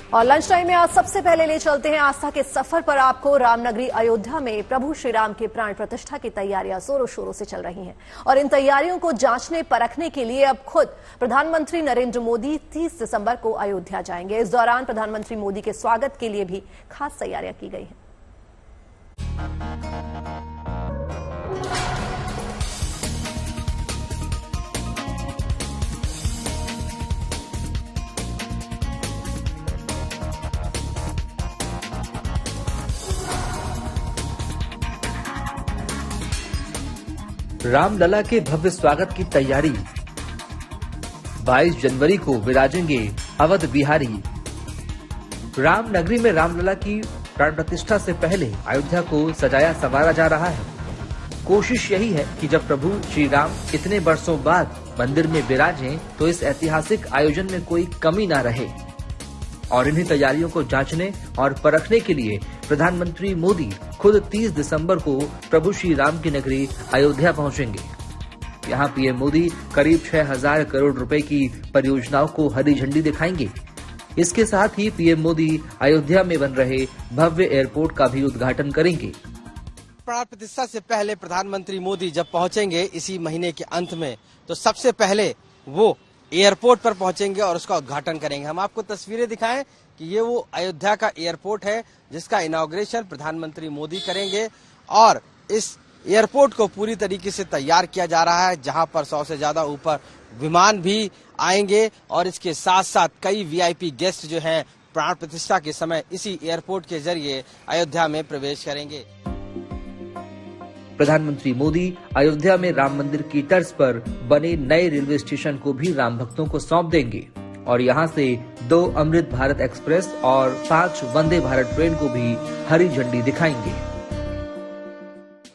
और lunch time में आज सबसे पहले ले चलते हैं आस्था के सफर पर आपको। रामनगरी अयोध्या में प्रभु श्री राम के प्राण प्रतिष्ठा की तैयारियां जोरों शोरों से चल रही हैं और इन तैयारियों को जांचने परखने के लिए अब खुद प्रधानमंत्री नरेंद्र मोदी 30 दिसंबर को अयोध्या जाएंगे। इस दौरान प्रधानमंत्री मोदी के स्वागत के लिए भी खास तैयारियां की गई हैं। रामलला के भव्य स्वागत की तैयारी। 22 जनवरी को विराजेंगे अवध बिहारी। रामनगरी में रामलला की प्राण प्रतिष्ठा से पहले अयोध्या को सजाया संवारा जा रहा है। कोशिश यही है कि जब प्रभु श्री राम इतने वर्षों बाद मंदिर में विराजें तो इस ऐतिहासिक आयोजन में कोई कमी न रहे। और इन्हीं तैयारियों को जांचने और परखने के लिए प्रधानमंत्री मोदी खुद 30 दिसंबर को प्रभु श्री राम की नगरी अयोध्या पहुंचेंगे। यहां पीएम मोदी करीब 6000 करोड़ रुपए की परियोजनाओं को हरी झंडी दिखाएंगे। इसके साथ ही पीएम मोदी अयोध्या में बन रहे भव्य एयरपोर्ट का भी उद्घाटन करेंगे। प्राण प्रतिष्ठा से पहले प्रधानमंत्री मोदी जब पहुंचेंगे इसी महीने के अंत में, तो सबसे पहले वो एयरपोर्ट पर पहुंचेंगे और उसका उद्घाटन करेंगे। हम आपको तस्वीरें दिखाएं कि ये वो अयोध्या का एयरपोर्ट है जिसका इनॉग्रेशन प्रधानमंत्री मोदी करेंगे और इस एयरपोर्ट को पूरी तरीके से तैयार किया जा रहा है, जहां पर 100 से ज्यादा ऊपर विमान भी आएंगे और इसके साथ साथ कई वीआईपी गेस्ट जो हैं प्राण प्रतिष्ठा के समय इसी एयरपोर्ट के जरिए अयोध्या में प्रवेश करेंगे। प्रधानमंत्री मोदी अयोध्या में राम मंदिर की तर्ज पर बने नए रेलवे स्टेशन को भी राम भक्तों को सौंप देंगे और यहां से 2 अमृत भारत एक्सप्रेस और 5 वंदे भारत ट्रेन को भी हरी झंडी दिखाएंगे।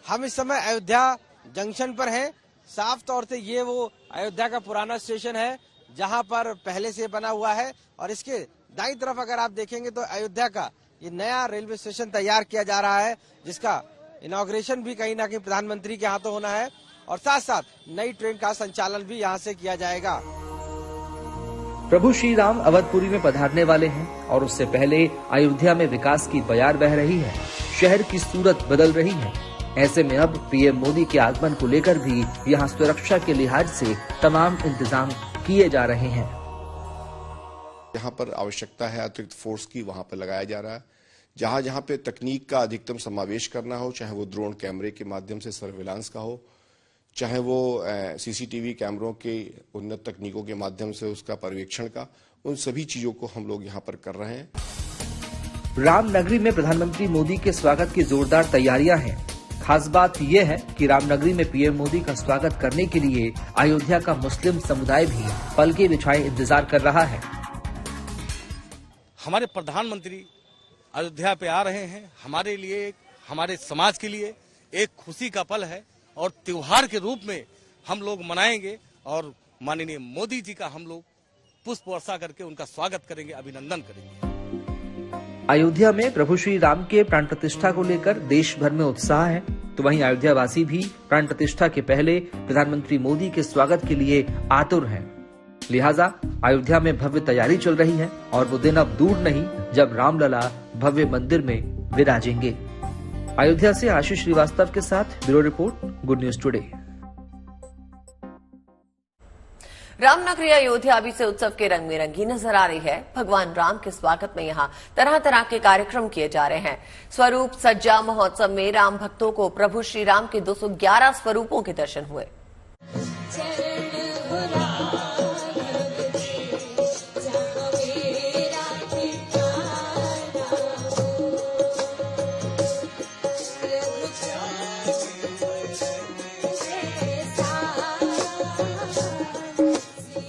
हम इस समय अयोध्या जंक्शन पर हैं। साफ तौर से ये वो अयोध्या का पुराना स्टेशन है जहां पर पहले से बना हुआ है और इसके दाईं तरफ अगर आप देखेंगे तो अयोध्या का ये नया रेलवे स्टेशन तैयार किया जा रहा है, जिसका इनॉग्रेशन भी कहीं ना कहीं प्रधानमंत्री के हाथों होना है और साथ साथ नई ट्रेन का संचालन भी यहां से किया जाएगा। प्रभु श्री राम अवधपुरी में पधारने वाले हैं और उससे पहले अयोध्या में विकास की बयार बह रही है। शहर की सूरत बदल रही है। ऐसे में अब पीएम मोदी के आगमन को लेकर भी यहां सुरक्षा के लिहाज से तमाम इंतजाम किए जा रहे हैं। जहां पर आवश्यकता है अतिरिक्त फोर्स की, वहां पर लगाया जा रहा है। जहां जहां पे तकनीक का अधिकतम समावेश करना हो, चाहे वो ड्रोन कैमरे के माध्यम से सर्विलांस का हो, चाहे वो सीसीटीवी कैमरों के उन्नत तकनीकों के माध्यम से उसका पर्यवेक्षण का, उन सभी चीजों को हम लोग यहां पर कर रहे हैं। रामनगरी में प्रधानमंत्री मोदी के स्वागत की जोरदार तैयारियां हैं। खास बात यह है कि रामनगरी में पीएम मोदी का स्वागत करने के लिए अयोध्या का मुस्लिम समुदाय भी पलके बिछाए इंतजार कर रहा है। हमारे प्रधानमंत्री अयोध्या पे आ रहे हैं। हमारे लिए, हमारे समाज के लिए एक खुशी का पल है और त्योहार के रूप में हम लोग मनाएंगे और माननीय मोदी जी का हम लोग पुष्प वर्षा करके उनका स्वागत करेंगे, अभिनंदन करेंगे। अयोध्या में प्रभु श्री राम के प्राण प्रतिष्ठा को लेकर देश भर में उत्साह है, तो वहीं अयोध्या वासी भी प्राण प्रतिष्ठा के पहले प्रधानमंत्री मोदी के स्वागत के लिए आतुर हैं। लिहाजा अयोध्या में भव्य तैयारी चल रही है और वो दिन अब दूर नहीं जब रामलला भव्य मंदिर में विराजेंगे। अयोध्या से आशीष श्रीवास्तव के साथ bureau report, good news today. Ramnagari Ayodhya अभी से उत्सव के रंग में रंगी नजर आ रही है। भगवान राम के स्वागत में यहाँ तरह तरह के कार्यक्रम किए जा रहे हैं। स्वरूप सज्जा महोत्सव में राम भक्तों को प्रभु श्री राम के 211 स्वरूपों के दर्शन हुए।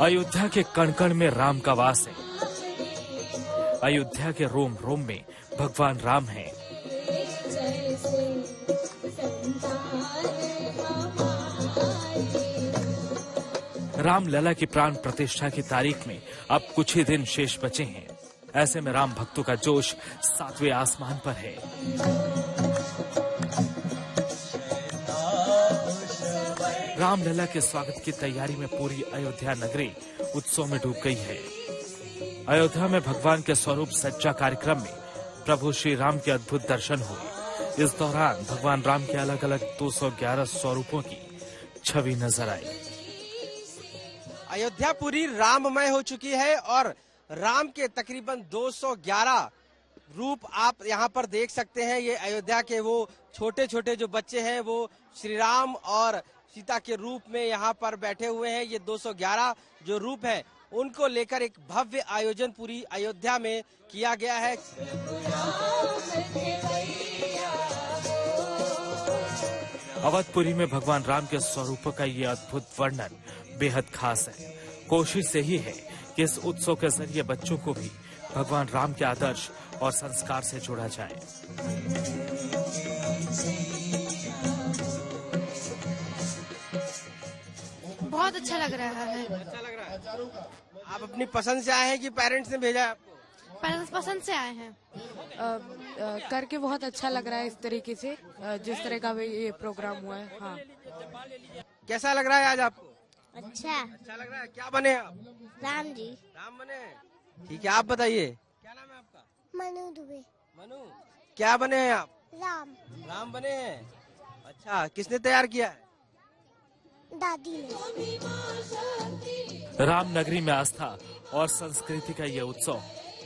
अयोध्या के कण कण में राम का वास है। अयोध्या के रोम रोम में भगवान राम हैं। रामलला की प्राण प्रतिष्ठा की तारीख में अब कुछ ही दिन शेष बचे हैं। ऐसे में राम भक्तों का जोश 7वें आसमान पर है। रामलला के स्वागत की तैयारी में पूरी अयोध्या नगरी उत्सव में डूब गई है। अयोध्या में भगवान के स्वरूप सज्जा कार्यक्रम में प्रभु श्री राम के अद्भुत दर्शन हुए। इस दौरान भगवान राम के अलग अलग 211 स्वरूपों की छवि नजर आई। अयोध्या पूरी राममय हो चुकी है और राम के तकरीबन 211 रूप आप यहाँ पर देख सकते हैं। ये अयोध्या के वो छोटे छोटे जो बच्चे हैं वो श्री राम और सीता के रूप में यहाँ पर बैठे हुए हैं। ये 211 जो रूप हैं उनको लेकर एक भव्य आयोजन पूरी अयोध्या में किया गया है। अवधपुरी में भगवान राम के स्वरूप का ये अद्भुत वर्णन बेहद खास है। कोशिश यही है कि इस उत्सव के जरिए बच्चों को भी भगवान राम के आदर्श और संस्कार से जोड़ा जाए। बहुत अच्छा लग रहा है। अच्छा लग रहा है। आप अपनी पसंद से आए हैं कि पेरेंट्स ने भेजा है आपको? पसंद से आए हैं। करके बहुत अच्छा लग रहा है इस तरीके से, जिस तरह का भी ये प्रोग्राम हुआ है। हाँ, कैसा लग रहा है आज आपको? अच्छा लग रहा है। क्या बने आप? राम जी। राम बने। ठीक है, आप बताइए क्या नाम है आपका? मनु दुबे। मनु, क्या बने हैं आप? राम बने हैं। अच्छा, किसने तैयार किया है? दादी ने। रामनगरी में आस्था और संस्कृति का ये उत्सव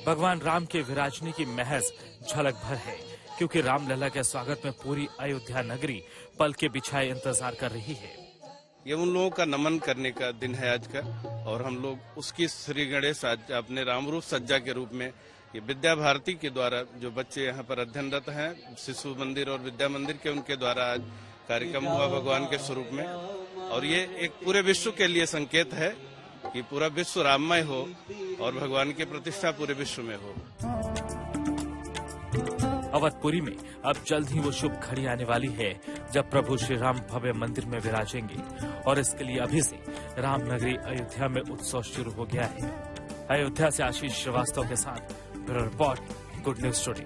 भगवान राम के विराजने की महज झलक भर है, क्योंकि रामलला के स्वागत में पूरी अयोध्या नगरी पल के बिछाए इंतजार कर रही है। ये उन लोगों का नमन करने का दिन है आज का, और हम लोग उसकी श्री गणेश आज अपने रामरूप सज्जा के रूप में ये विद्या भारती के द्वारा जो बच्चे यहाँ पर अध्ययनरत हैं, शिशु मंदिर और विद्या मंदिर के, उनके द्वारा आज कार्यक्रम हुआ भगवान के स्वरूप में। और ये एक पूरे विश्व के लिए संकेत है कि पूरा विश्व राममय हो और भगवान की प्रतिष्ठा पूरे विश्व में हो। अवधपुरी में अब जल्द ही वो शुभ घड़ी आने वाली है जब प्रभु श्री राम भव्य मंदिर में विराजेंगे, और इसके लिए अभी से रामनगरी अयोध्या में उत्सव शुरू हो गया है। अयोध्या से आशीष श्रीवास्तव के साथ bureau report, good news today.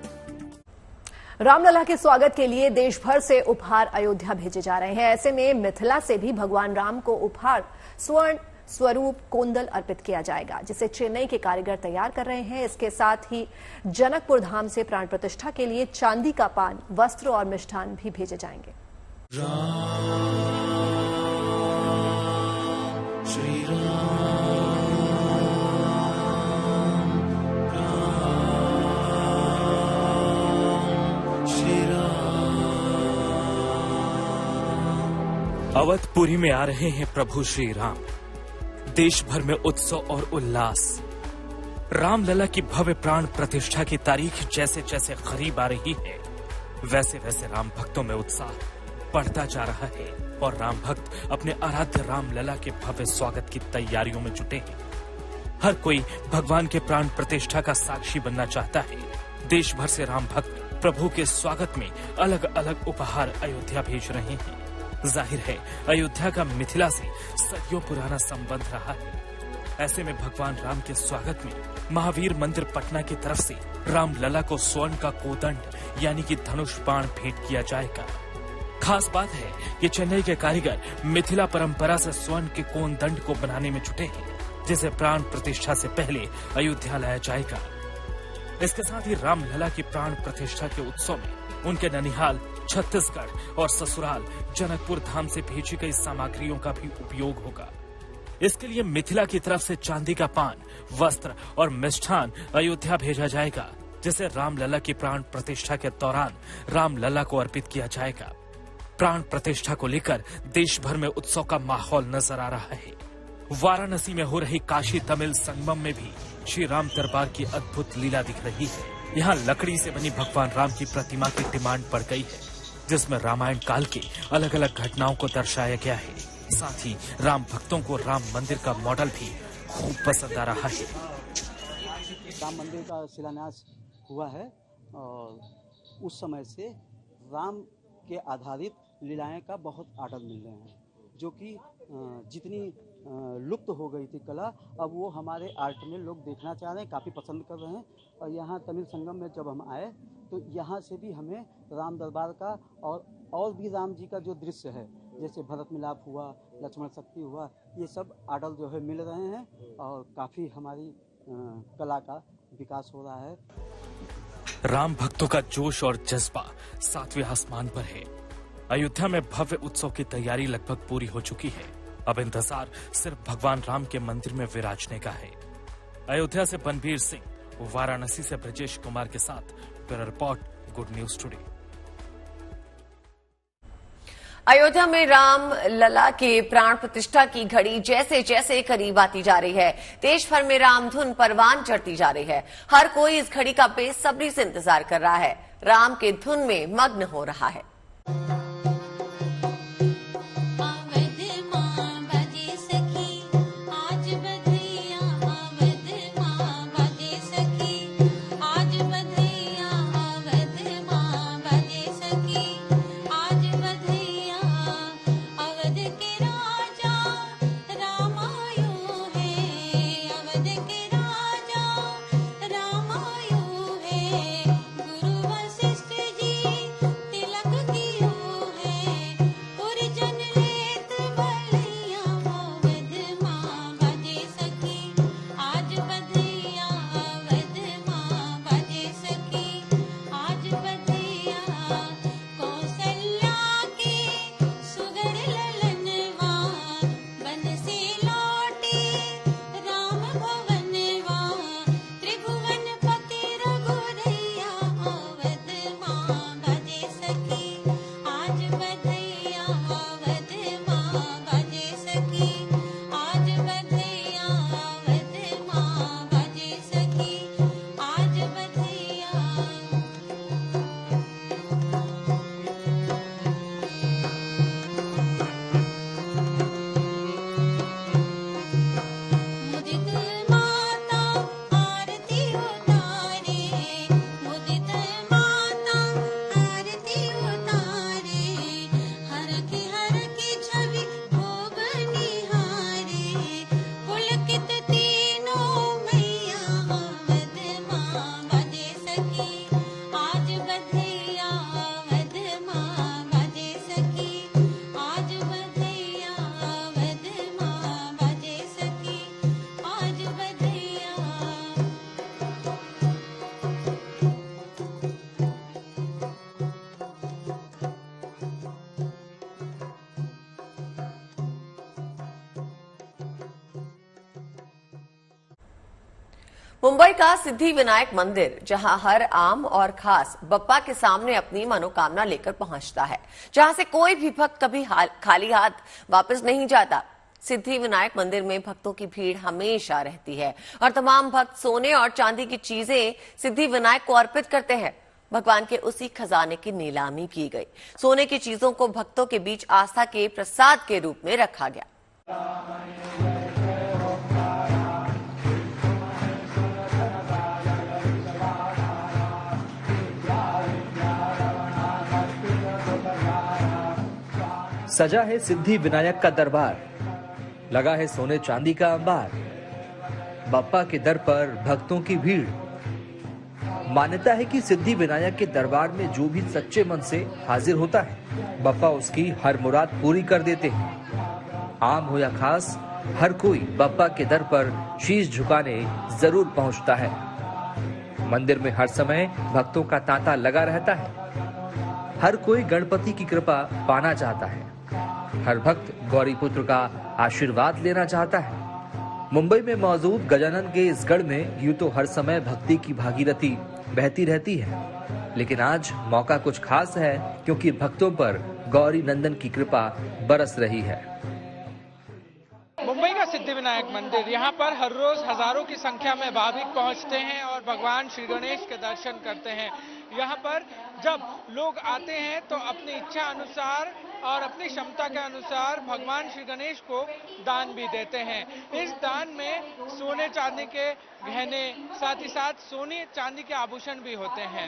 Ramlalla के स्वागत के लिए देश भर से उपहार अयोध्या भेजे जा रहे हैं। ऐसे में मिथिला से भी भगवान राम को उपहार स्वर्ण स्वरूप कोंदल अर्पित किया जाएगा, जिसे चेन्नई के कारीगर तैयार कर रहे हैं। इसके साथ ही जनकपुर धाम से प्राण प्रतिष्ठा के लिए चांदी का पान, वस्त्र और मिष्ठान भी भेजे जाएंगे। श्री राम, अवधपुरी में आ रहे हैं प्रभु श्री राम। देश भर में उत्सव और उल्लास। रामलला की भव्य प्राण प्रतिष्ठा की तारीख जैसे जैसे करीब आ रही है, वैसे वैसे राम भक्तों में उत्साह बढ़ता जा रहा है और राम भक्त अपने आराध्य रामलला के भव्य स्वागत की तैयारियों में जुटे हैं। हर कोई भगवान के प्राण प्रतिष्ठा का साक्षी बनना चाहता है। देश भर से राम भक्त प्रभु के स्वागत में अलग अलग उपहार अयोध्या भेज रहे हैं। जाहिर है अयोध्या का मिथिला से सदियों पुराना संबंध रहा है। ऐसे में भगवान राम के स्वागत में महावीर मंदिर पटना की तरफ से रामलला को स्वर्ण का कोदंड यानी कि धनुष बाण भेंट किया जाएगा। खास बात है कि चेन्नई के कारीगर मिथिला परंपरा से स्वर्ण के कोदंड को बनाने में जुटे हैं, जिसे प्राण प्रतिष्ठा से पहले अयोध्या लाया जाएगा। इसके साथ ही रामलला की प्राण प्रतिष्ठा के उत्सव में उनके ननिहाल, छत्तीसगढ़ और ससुराल जनकपुर धाम से भेजी गई सामग्रियों का भी उपयोग होगा। इसके लिए मिथिला की तरफ से चांदी का पान, वस्त्र और मिष्ठान अयोध्या भेजा जाएगा, जिसे रामलला की प्राण प्रतिष्ठा के दौरान रामलला को अर्पित किया जाएगा। प्राण प्रतिष्ठा को लेकर देश भर में उत्सव का माहौल नजर आ रहा है। वाराणसी में हो रही काशी तमिल संगमम में भी श्री राम दरबार की अद्भुत लीला दिख रही है। यहाँ लकड़ी से बनी भगवान राम की प्रतिमा की डिमांड बढ़ गई है, जिसमें रामायण काल के अलग अलग घटनाओं को दर्शाया गया है। साथ ही राम भक्तों को राम मंदिर का मॉडल भी खूब पसंद आ रहा है। राम मंदिर का शिलान्यास हुआ है और उस समय से राम के आधारित लीलाएं का बहुत आर्डर मिल रहे हैं, जो कि जितनी लुप्त हो गई थी कला, अब वो हमारे आर्ट में लोग देखना चाह रहे हैं, काफ़ी पसंद कर रहे हैं। और यहाँ तमिल संगम में जब हम आए तो यहाँ से भी हमें राम दरबार का और भी राम जी का जो दृश्य है, जैसे भरत मिलाप हुआ, लक्ष्मण शक्ति हुआ, ये सब आर्डर जो है मिल रहे हैं और काफ़ी हमारी कला का विकास हो रहा है। राम भक्तों का जोश और जज्बा 7वें आसमान पर है। अयोध्या में भव्य उत्सव की तैयारी लगभग पूरी हो चुकी है। अब इंतजार सिर्फ भगवान राम के मंदिर में विराजने का है। अयोध्या से बनबीर सिंह, वाराणसी से ब्रजेश कुमार के साथ bureau report, good news today. Ayodhya में राम लला के प्राण प्रतिष्ठा की घड़ी जैसे जैसे करीब आती जा रही है, देश भर में राम धुन परवान चढ़ती जा रही है। हर कोई इस घड़ी का बेसब्री से इंतजार कर रहा है, राम के धुन में मग्न हो रहा है। मुंबई का सिद्धि विनायक मंदिर, जहां हर आम और खास बप्पा के सामने अपनी मनोकामना लेकर पहुंचता है, जहां से कोई भी भक्त कभी खाली हाथ वापस नहीं जाता। सिद्धि विनायक मंदिर में भक्तों की भीड़ हमेशा रहती है और तमाम भक्त सोने और चांदी की चीजें सिद्धि विनायक को अर्पित करते हैं। भगवान के उसी खजाने की नीलामी की गई। सोने की चीजों को भक्तों के बीच आस्था के प्रसाद के रूप में रखा गया। सजा है सिद्धि विनायक का दरबार, लगा है सोने चांदी का अंबार। बप्पा के दर पर भक्तों की भीड़। मान्यता है कि सिद्धि विनायक के दरबार में जो भी सच्चे मन से हाजिर होता है, बप्पा उसकी हर मुराद पूरी कर देते हैं। आम हो या खास, हर कोई बप्पा के दर पर शीश झुकाने जरूर पहुंचता है। मंदिर में हर समय भक्तों का तांता लगा रहता है। हर कोई गणपति की कृपा पाना चाहता है। हर भक्त गौरी पुत्र का आशीर्वाद लेना चाहता है। मुंबई में मौजूद गजानन के इस गढ़ में यूं तो हर समय भक्ति की भागीरथी बहती रहती है, लेकिन आज मौका कुछ खास है, क्योंकि भक्तों पर गौरी नंदन की कृपा बरस रही है। मुंबई का सिद्धि विनायक मंदिर, यहाँ पर हर रोज हजारों की संख्या में भाविक पहुँचते हैं और भगवान श्री गणेश के दर्शन करते हैं। यहाँ पर जब लोग आते हैं तो अपनी इच्छा अनुसार और अपनी क्षमता के अनुसार भगवान श्री गणेश को दान भी देते हैं। इस दान में सोने चांदी के गहने, साथ ही साथ सोने चांदी के आभूषण भी होते हैं।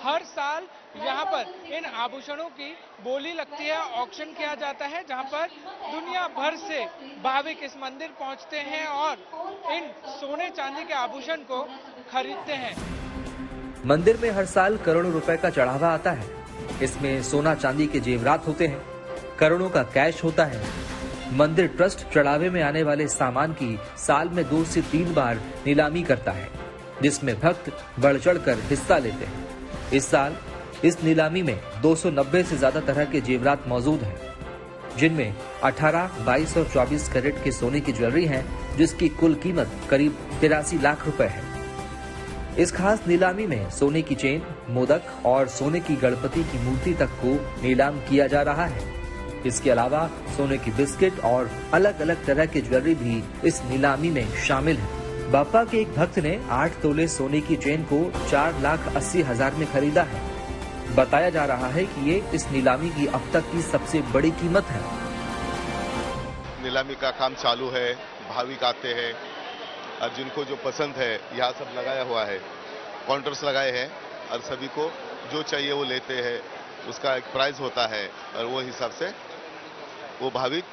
हर साल यहाँ पर इन आभूषणों की बोली लगती है, ऑक्शन किया जाता है, जहाँ पर दुनिया भर से भाविक इस मंदिर पहुँचते हैं और इन सोने चांदी के आभूषण को खरीदते हैं। मंदिर में हर साल करोड़ों रुपए का चढ़ावा आता है। इसमें सोना चांदी के जेवरात होते हैं, करोड़ों का कैश होता है। मंदिर ट्रस्ट चढ़ावे में आने वाले सामान की साल में 2 से 3 बार नीलामी करता है, जिसमें भक्त बढ़ चढ़कर हिस्सा लेते हैं। इस साल इस नीलामी में 290 से ज्यादा तरह के जेवरात मौजूद हैं, जिनमें 18, 22 और 24 कैरेट के सोने की ज्वेलरी है, जिसकी कुल कीमत करीब 83 लाख रुपए है। इस खास नीलामी में सोने की चेन, मोदक और सोने की गणपति की मूर्ति तक को नीलाम किया जा रहा है। इसके अलावा सोने की बिस्किट और अलग अलग तरह की ज्वेलरी भी इस नीलामी में शामिल है। बापा के एक भक्त ने 8 तोले सोने की चेन को 4,80,000 में खरीदा है। बताया जा रहा है कि ये इस नीलामी की अब तक की सबसे बड़ी कीमत है। नीलामी का काम चालू है, भाविक आते हैं और जिनको जो पसंद है यहाँ सब लगाया हुआ है, काउंटर्स लगाए हैं और सभी को जो चाहिए वो लेते हैं। उसका एक प्राइस होता है और वो हिसाब से वो भाविक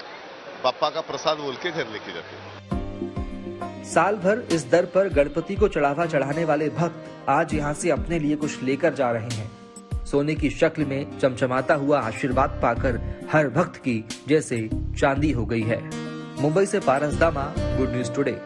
बापा का प्रसाद बोल के घर लेके जाते हैं। साल भर इस दर पर गणपति को चढ़ावा चढ़ाने वाले भक्त आज यहाँ से अपने लिए कुछ लेकर जा रहे हैं। सोने की शक्ल में चमचमाता हुआ आशीर्वाद पाकर हर भक्त की जैसे चांदी हो गई है। मुंबई से पारस दामा, गुड न्यूज टुडे।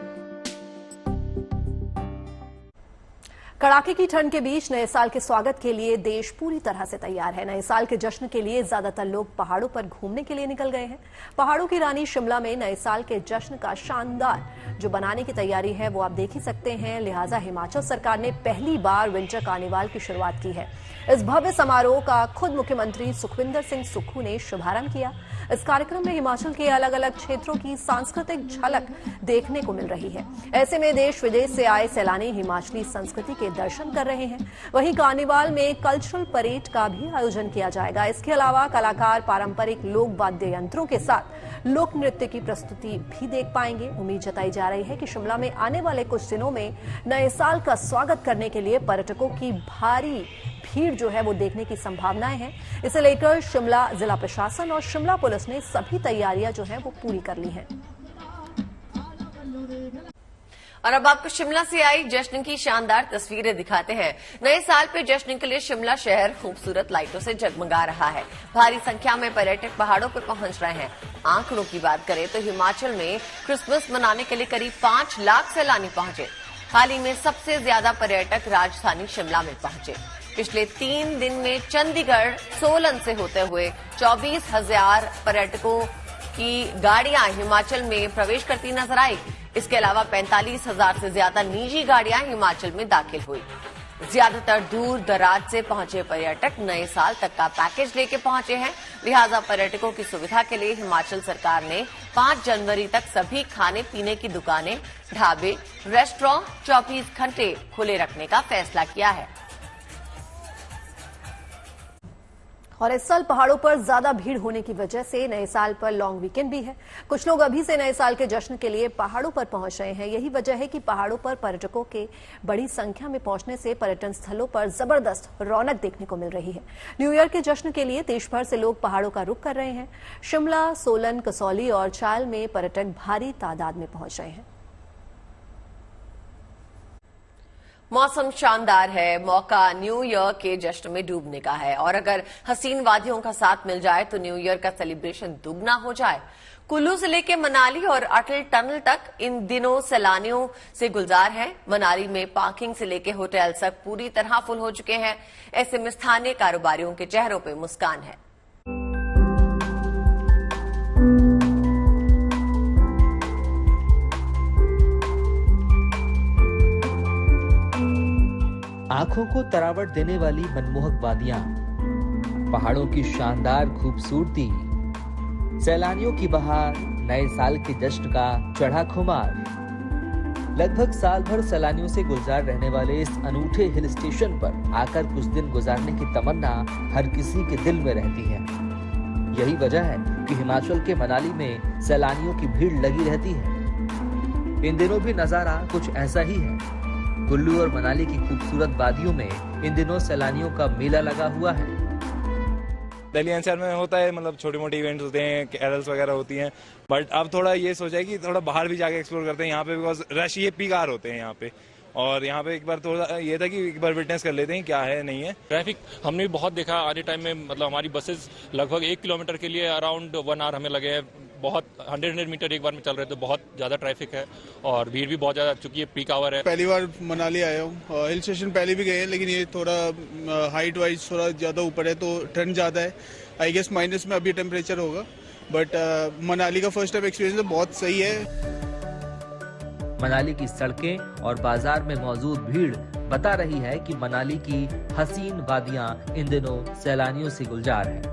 कड़ाके की ठंड के बीच नए साल के स्वागत के लिए देश पूरी तरह से तैयार है। नए साल के जश्न के लिए ज्यादातर लोग पहाड़ों पर घूमने के लिए निकल गए हैं। पहाड़ों की रानी शिमला में नए साल के जश्न का शानदार जो बनाने की तैयारी है वो आप देख ही सकते हैं। लिहाजा हिमाचल सरकार ने पहली बार विंटर कार्निवाल की शुरुआत की है। इस भव्य समारोह का खुद मुख्यमंत्री सुखविंदर सिंह सुक्खू ने शुभारंभ किया। इस कार्यक्रम में हिमाचल के अलग अलग क्षेत्रों की सांस्कृतिक झलक देखने को मिल रही है। ऐसे में देश विदेश से आए सैलानी हिमाचली संस्कृति के दर्शन कर रहे हैं। वहीं कार्निवाल में कल्चरल परेड का भी आयोजन किया जाएगा। इसके अलावा कलाकार पारंपरिक लोक वाद्य यंत्रों के साथ लोक नृत्य की प्रस्तुति भी देख पाएंगे। उम्मीद जताई जा रही है कि शिमला में आने वाले कुछ दिनों में नए साल का स्वागत करने के लिए पर्यटकों की भारी भीड़ जो है वो देखने की संभावनाएं हैं। इसे लेकर शिमला जिला प्रशासन और शिमला पुलिस ने सभी तैयारियां जो है वो पूरी कर ली हैं। और अब आपको शिमला से आई जश्न की शानदार तस्वीरें दिखाते हैं। नए साल पे जश्न के लिए शिमला शहर खूबसूरत लाइटों से जगमगा रहा है। भारी संख्या में पर्यटक पहाड़ों पर पहुंच रहे हैं। आंकड़ों की बात करें तो हिमाचल में क्रिसमस मनाने के लिए करीब 5 लाख सैलानी पहुंचे। हाल ही में सबसे ज्यादा पर्यटक राजधानी शिमला में पहुंचे। पिछले 3 दिन में चंडीगढ़, सोलन से होते हुए 24,000 पर्यटकों की गाड़ियां हिमाचल में प्रवेश करती नजर आई। इसके अलावा 45,000 से ज्यादा निजी गाड़ियां हिमाचल में दाखिल हुई। ज्यादातर दूर दराज से पहुंचे पर्यटक नए साल तक का पैकेज लेके पहुंचे हैं। लिहाजा पर्यटकों की सुविधा के लिए हिमाचल सरकार ने 5 जनवरी तक सभी खाने पीने की दुकानें, ढाबे, रेस्टोरेंट 24 घंटे खुले रखने का फैसला किया है। और इस साल पहाड़ों पर ज्यादा भीड़ होने की वजह से नए साल पर लॉन्ग वीकेंड भी है। कुछ लोग अभी से नए साल के जश्न के लिए पहाड़ों पर पहुंच रहे हैं। यही वजह है कि पहाड़ों पर पर्यटकों के बड़ी संख्या में पहुंचने से पर्यटन स्थलों पर जबरदस्त रौनक देखने को मिल रही है। न्यू ईयर के जश्न के लिए देश भर से लोग पहाड़ों का रुख कर रहे हैं। शिमला, सोलन, कसौली और चायल में पर्यटक भारी तादाद में पहुंच रहे हैं। मौसम शानदार है। मौका न्यू ईयर के जश्न में डूबने का है और अगर हसीन वादियों का साथ मिल जाए तो न्यू ईयर का सेलिब्रेशन दुगना हो जाए। कुल्लू से लेकर मनाली और अटल टनल तक इन दिनों सैलानियों से गुलजार है। मनाली में पार्किंग से लेकर होटल तक पूरी तरह फुल हो चुके हैं। ऐसे में स्थानीय कारोबारियों के चेहरों पर मुस्कान है। आंखों को तरावट देने वाली मनमोहक वादियां, पहाड़ों की शानदार खूबसूरती, सैलानियों की बहार, नए साल के जश्न का चढ़ा खुमार। लगभग साल भर सैलानियों से गुलजार रहने वाले इस अनूठे हिल स्टेशन पर आकर कुछ दिन गुजारने की तमन्ना हर किसी के दिल में रहती है। यही वजह है कि हिमाचल के मनाली में सैलानियों की भीड़ लगी रहती है। इन दिनों भी नजारा कुछ ऐसा ही है। कुल्लू और मनाली की खूबसूरत वादियों में इन दिनों सैलानियों का मेला लगा हुआ है। दिल्ली एनसीआर में होता है, मतलब छोटे मोटे इवेंट्स होते हैं, कैरल्स वगैरह होती हैं, बट अब थोड़ा ये सोचा है कि थोड़ा बाहर भी जाके एक्सप्लोर करते हैं यहाँ पे, बिकॉज रश ये पीक आवर होते हैं यहाँ पे। और यहाँ पे एक बार थोड़ा ये था कि एक बार विटनेस कर लेते हैं क्या है नहीं है। ट्रैफिक हमने भी बहुत देखा आने टाइम में, मतलब हमारी बसेस लगभग 1 किलोमीटर के लिए अराउंड 1 आवर हमें लगे हैं बहुत 100 मीटर एक बार में चल रहे, तो बहुत ज़्यादा ट्रैफिक है और भीड़ भी बहुत ज़्यादा, चूंकि ये पीक आवर है। पहली बार मनाली आया हूँ। हिल स्टेशन पहले भी गए हैं, लेकिन ये थोड़ा हाइट वाइज थोड़ा ज़्यादा ऊपर है, तो ठंड ज़्यादा है। आई गेस माइनस में अभी टेम्परेचर होगा, बट मनाली का फर्स्ट टाइम एक्सपीरियंस बहुत सही है। मनाली की सड़कें और बाजार में मौजूद भीड़ बता रही है कि मनाली की हसीन वादियां इन दिनों सैलानियों से गुलजार है।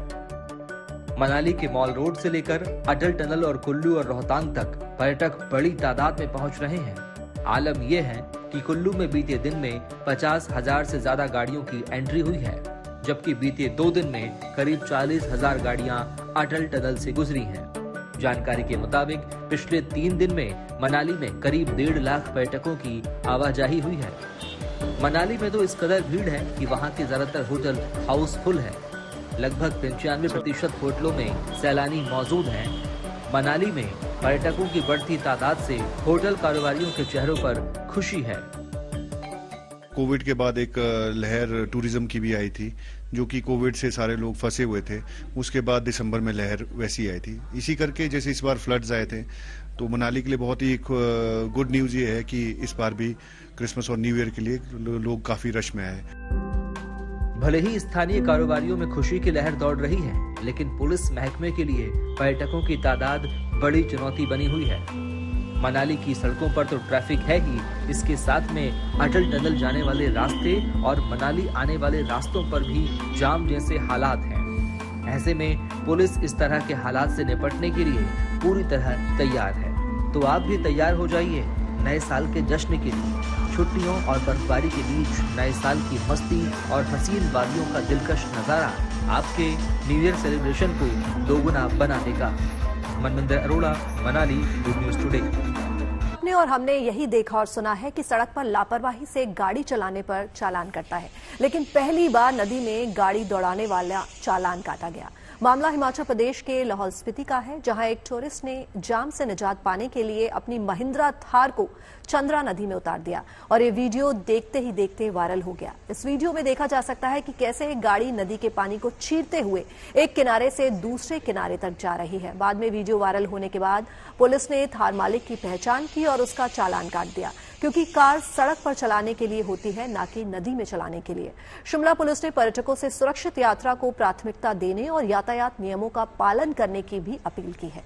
मनाली के मॉल रोड से लेकर अटल टनल और कुल्लू और रोहतांग तक पर्यटक बड़ी तादाद में पहुंच रहे हैं। आलम यह है कि कुल्लू में बीते दिन में 50,000 से ज्यादा गाड़ियों की एंट्री हुई है, जबकि बीते 2 दिन में करीब 40,000 गाड़ियां अटल टनल से गुजरी हैं। जानकारी के मुताबिक पिछले 3 दिन में मनाली में करीब 1.5 लाख पर्यटकों की आवाजाही हुई है। मनाली में तो इस कदर भीड़ है कि वहां के ज्यादातर होटल हाउसफुल है। लगभग 95% होटलों में सैलानी मौजूद हैं। मनाली में पर्यटकों की बढ़ती तादाद से होटल कारोबारियों के चेहरों पर खुशी है। कोविड के बाद एक लहर टूरिज्म की भी आई थी, जो कि कोविड से सारे लोग फंसे हुए थे। उसके बाद दिसंबर में लहर वैसी आई थी। इसी करके जैसे इस बार फ्लड्स आए थे, तो मनाली के लिए बहुत ही गुड न्यूज ये है कि इस बार भी क्रिसमस और न्यू ईयर के लिए लोग काफी रश में आए। भले ही स्थानीय कारोबारियों में खुशी की लहर दौड़ रही है, लेकिन पुलिस महकमे के लिए पर्यटकों की तादाद बड़ी चुनौती बनी हुई है। मनाली की सड़कों पर तो ट्रैफिक है ही, इसके साथ में अटल टनल जाने वाले रास्ते और मनाली आने वाले रास्तों पर भी जाम जैसे हालात हैं। ऐसे में पुलिस इस तरह के हालात से निपटने के लिए पूरी तरह तैयार है। तो आप भी तैयार हो जाइए नए साल के जश्न के लिए। छुट्टियों और बर्फबारी के बीच नए साल की मस्ती और हसीन वादियों का दिलकश नजारा आपके न्यू ईयर सेलिब्रेशन को दोगुना बना देगा। Manvinder Arora, Manali, good news today. आपने और हमने यही देखा और सुना है कि सड़क पर लापरवाही से गाड़ी चलाने पर चालान कटता है, लेकिन पहली बार नदी में गाड़ी दौड़ाने वाला चालान काटा गया। मामला हिमाचल प्रदेश के लाहौल स्पीति का है, जहां एक टूरिस्ट ने जाम से निजात पाने के लिए अपनी महिंद्रा थार को चंद्रा नदी में उतार दिया और ये वीडियो देखते ही देखते वायरल हो गया। इस वीडियो में देखा जा सकता है कि कैसे एक गाड़ी नदी के पानी को चीरते हुए एक किनारे से दूसरे किनारे तक जा रही है। बाद में वीडियो वायरल होने के बाद पुलिस ने थार मालिक की पहचान की और उसका चालान काट दिया, क्योंकि कार सड़क पर चलाने के लिए होती है, न कि नदी में चलाने के लिए। शिमला पुलिस ने पर्यटकों से सुरक्षित यात्रा को प्राथमिकता देने और यातायात नियमों का पालन करने की भी अपील की है।